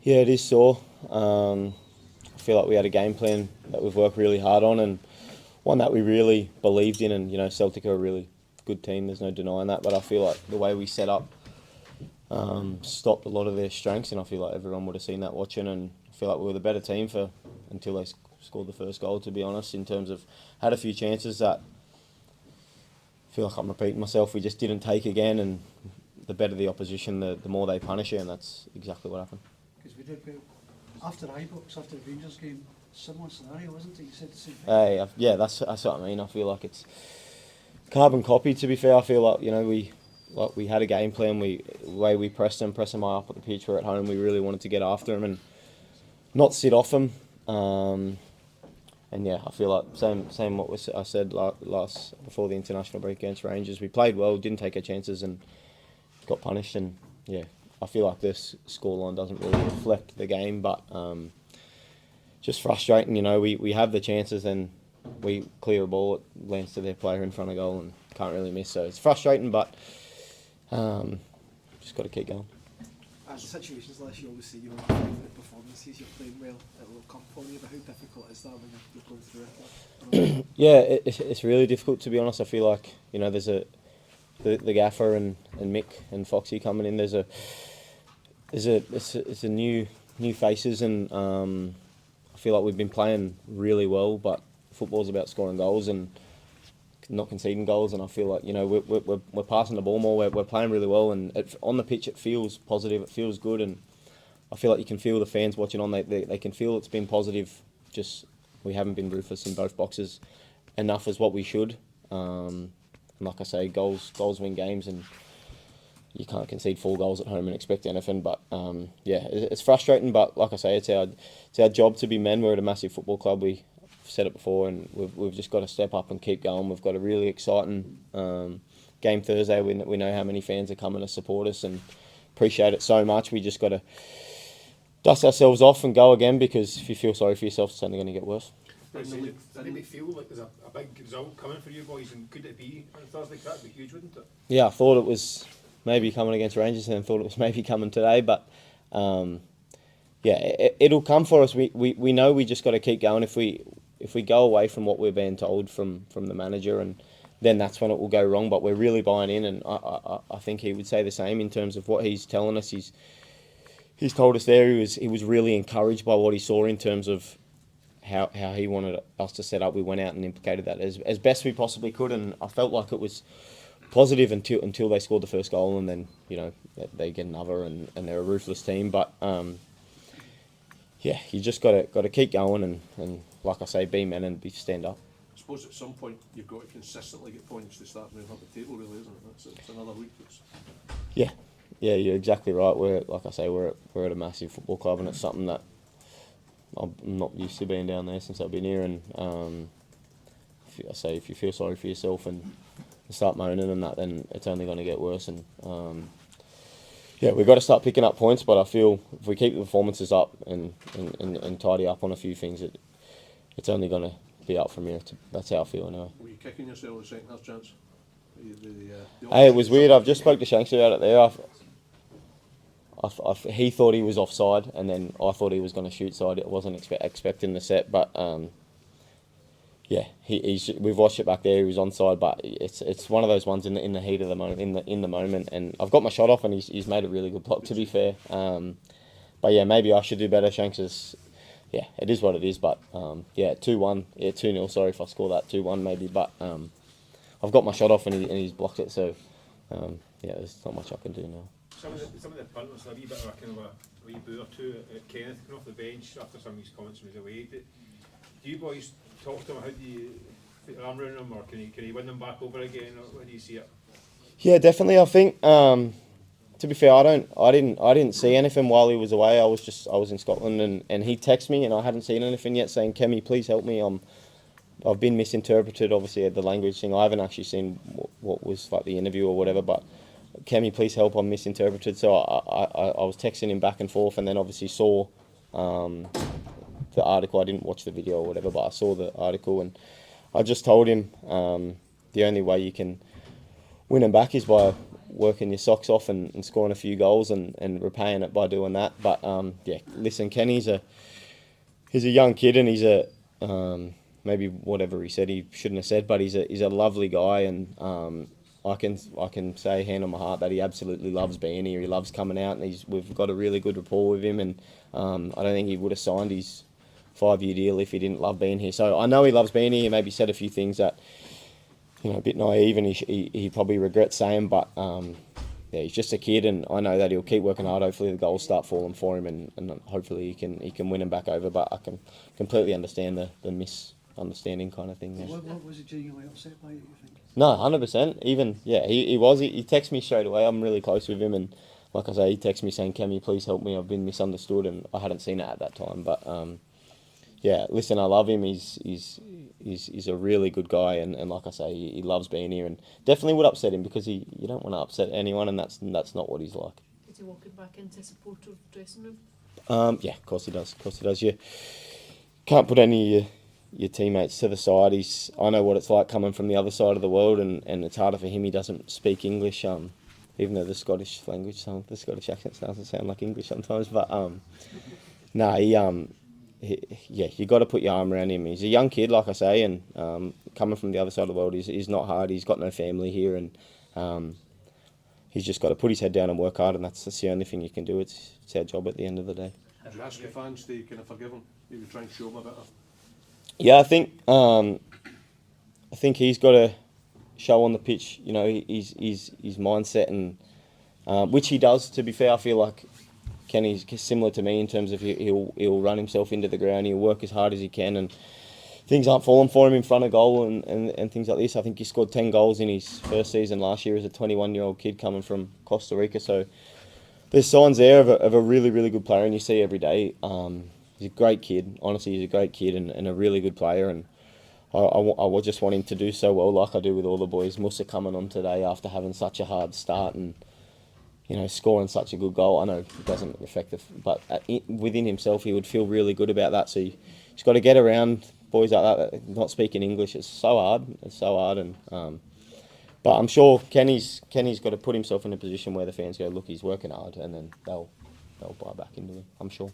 Yeah, it is sore. I feel like we had a game plan that we've worked really hard on and one that we really believed in. And, Celtic are a really good team, there's no denying that. But I feel like the way we set up stopped a lot of their strengths, and I feel like everyone would have seen that watching. And I feel like we were the better team until they scored the first goal, to be honest, in terms of had a few chances that I feel like I'm repeating myself. We just didn't take again, and the better the opposition, the more they punish you, and that's exactly what happened. Because we did, after Ibrox, after the Rangers game, similar scenario, wasn't it? You said the same thing. Yeah, that's what I mean. I feel like it's carbon copy. To be fair, I feel like we had a game plan. The way we press them high up at the pitch. We're at home. We really wanted to get after them and not sit off them. And yeah, I feel like same what I said last before the international break against Rangers. We played well, didn't take our chances, and got punished. And yeah, I feel like this scoreline doesn't really reflect the game, but just frustrating. We have the chances and we clear a ball, it lands to their player in front of goal and can't really miss. So it's frustrating, but just got to keep going. As the situations last year, obviously, your favourite performances, you're playing well, it will come for you, but how difficult is that when you're going through it? Yeah, it's really difficult, to be honest. I feel like, there's the gaffer and Mick and Foxy coming in. It's a new faces, and I feel like we've been playing really well, but football's about scoring goals and not conceding goals, and I feel like we're passing the ball more. We're playing really well, and on the pitch it feels positive. It feels good, and I feel like you can feel the fans watching on. They can feel it's been positive. Just we haven't been ruthless in both boxes enough as what we should. And like I say, goals win games, and you can't concede 4 goals at home and expect anything. But yeah, it's frustrating. But like I say, it's our job to be men. We're at a massive football club. We've said it before, and we've just got to step up and keep going. We've got a really exciting game Thursday. We know how many fans are coming to support us, and appreciate it so much. We just got to dust ourselves off and go again, because if you feel sorry for yourself, it's only going to get worse. Does it feel like there's a big result coming for you boys, and could it be on Thursday? That'd be huge, wouldn't it? Yeah, I thought it was maybe coming against Rangers, and then thought it was maybe coming today, but yeah, it'll come for us. We know we just got to keep going. If we go away from what we're being told from the manager, and then that's when it will go wrong. But we're really buying in, and I think he would say the same in terms of what he's telling us. He's told us there he was really encouraged by what he saw in terms of how he wanted us to set up. We went out and implicated that as best we possibly could, and I felt like it was positive until they scored the first goal, and then they get another, and they're a ruthless team. But yeah, you just got to keep going, and like I say, be men and stand up. I suppose at some point you've got to consistently get points to start moving up the table, really, isn't it? It's another week. Yeah, you're exactly right. Like I say, we're at a massive football club, and it's something that I'm not used to being down there since I've been here. And if you feel sorry for yourself and start moaning and that, then it's only going to get worse. And yeah, we've got to start picking up points. But I feel if we keep the performances up and tidy up on a few things, it's only going to be up from here. That's how I feel anyway. Were you kicking yourself in the second half, chance? Hey, it was weird. I've just spoke to Shanks about it there. He thought he was offside, and then I thought he was going to shoot, so I wasn't expecting the set. But yeah, we've watched it back there. He was onside, but it's one of those ones in the heat of the moment, in the moment. And I've got my shot off, and he's made a really good block, to be fair. But yeah, maybe I should do better. Shanks is, yeah, it is what it is. But yeah, 2-1, 2-0. Sorry if I score that 2-1 maybe, but I've got my shot off, and he's blocked it. So yeah, there's not much I can do now. Some of the punters a wee bit of a kind of a wee boo or two at Kenneth coming off the bench after some of his comments was away. Do you boys talk to him? How do you put your arm around him, or can he win them back over again, or how do you see it? Yeah, definitely. I think to be fair, I didn't see anything while he was away. I was in Scotland, and he texted me, and I hadn't seen anything yet, saying, "Cammy, please help me. I've been misinterpreted. Obviously, the language thing. I haven't actually seen what was like the interview or whatever, but." Cammy, please help, I'm misinterpreted. So I was texting him back and forth, and then obviously saw the article. I didn't watch the video or whatever, but I saw the article, and I just told him the only way you can win him back is by working your socks off and scoring a few goals and repaying it by doing that. But yeah, listen, Kenny's a young kid, and he's a maybe whatever he said he shouldn't have said, but he's a lovely guy, and I can say hand on my heart that he absolutely loves being here. He loves coming out, and we've got a really good rapport with him, and I don't think he would have signed his 5-year deal if he didn't love being here. So I know he loves being here. He maybe said a few things that, you know, a bit naive, and he probably regrets saying, but yeah, he's just a kid, and I know that he'll keep working hard. Hopefully the goals start falling for him, and hopefully he can win him back over. But I can completely understand the misunderstanding kind of thing there. What was he genuinely upset by it, you think? No, 100%. Even, yeah, he texted me straight away. I'm really close with him, and like I say, he texted me saying, "Cammy, please help me. I've been misunderstood," and I hadn't seen it at that time. But yeah, listen, I love him. He's a really good guy, and like I say, he loves being here, and definitely would upset him because you don't want to upset anyone, and that's not what he's like. Is he walking back into supportive dressing room? Yeah, of course he does. Of course he does. You can't put any of your teammates to the side. I know what it's like coming from the other side of the world, and it's harder for him. He doesn't speak English, even though the Scottish language, the Scottish accent doesn't sound like English sometimes. But no, yeah, you got to put your arm around him. He's a young kid, like I say, and coming from the other side of the world is not hard. He's got no family here, and he's just got to put his head down and work hard, and that's the only thing you can do. It's our job at the end of the day. Did you ask your fans to kind of forgive him? Maybe try and show him a bit of... Yeah, I think he's got to show on the pitch, you know, his mindset, and which he does. To be fair, I feel like Kenny's similar to me in terms of he'll run himself into the ground. He'll work as hard as he can, and things aren't falling for him in front of goal and things like this. I think he scored 10 goals in his first season last year as a 21-year-old kid coming from Costa Rica. So there's signs there of a really, really good player, and you see every day. He's a great kid. Honestly, he's a great kid and a really good player. And I just want him to do so well, like I do with all the boys. Musa coming on today after having such a hard start and, you know, scoring such a good goal. I know it doesn't affect but within himself, he would feel really good about that. So he's got to get around boys like that not speaking English. It's so hard. And but I'm sure Kenny's got to put himself in a position where the fans go, look, he's working hard, and then they'll buy back into him. I'm sure.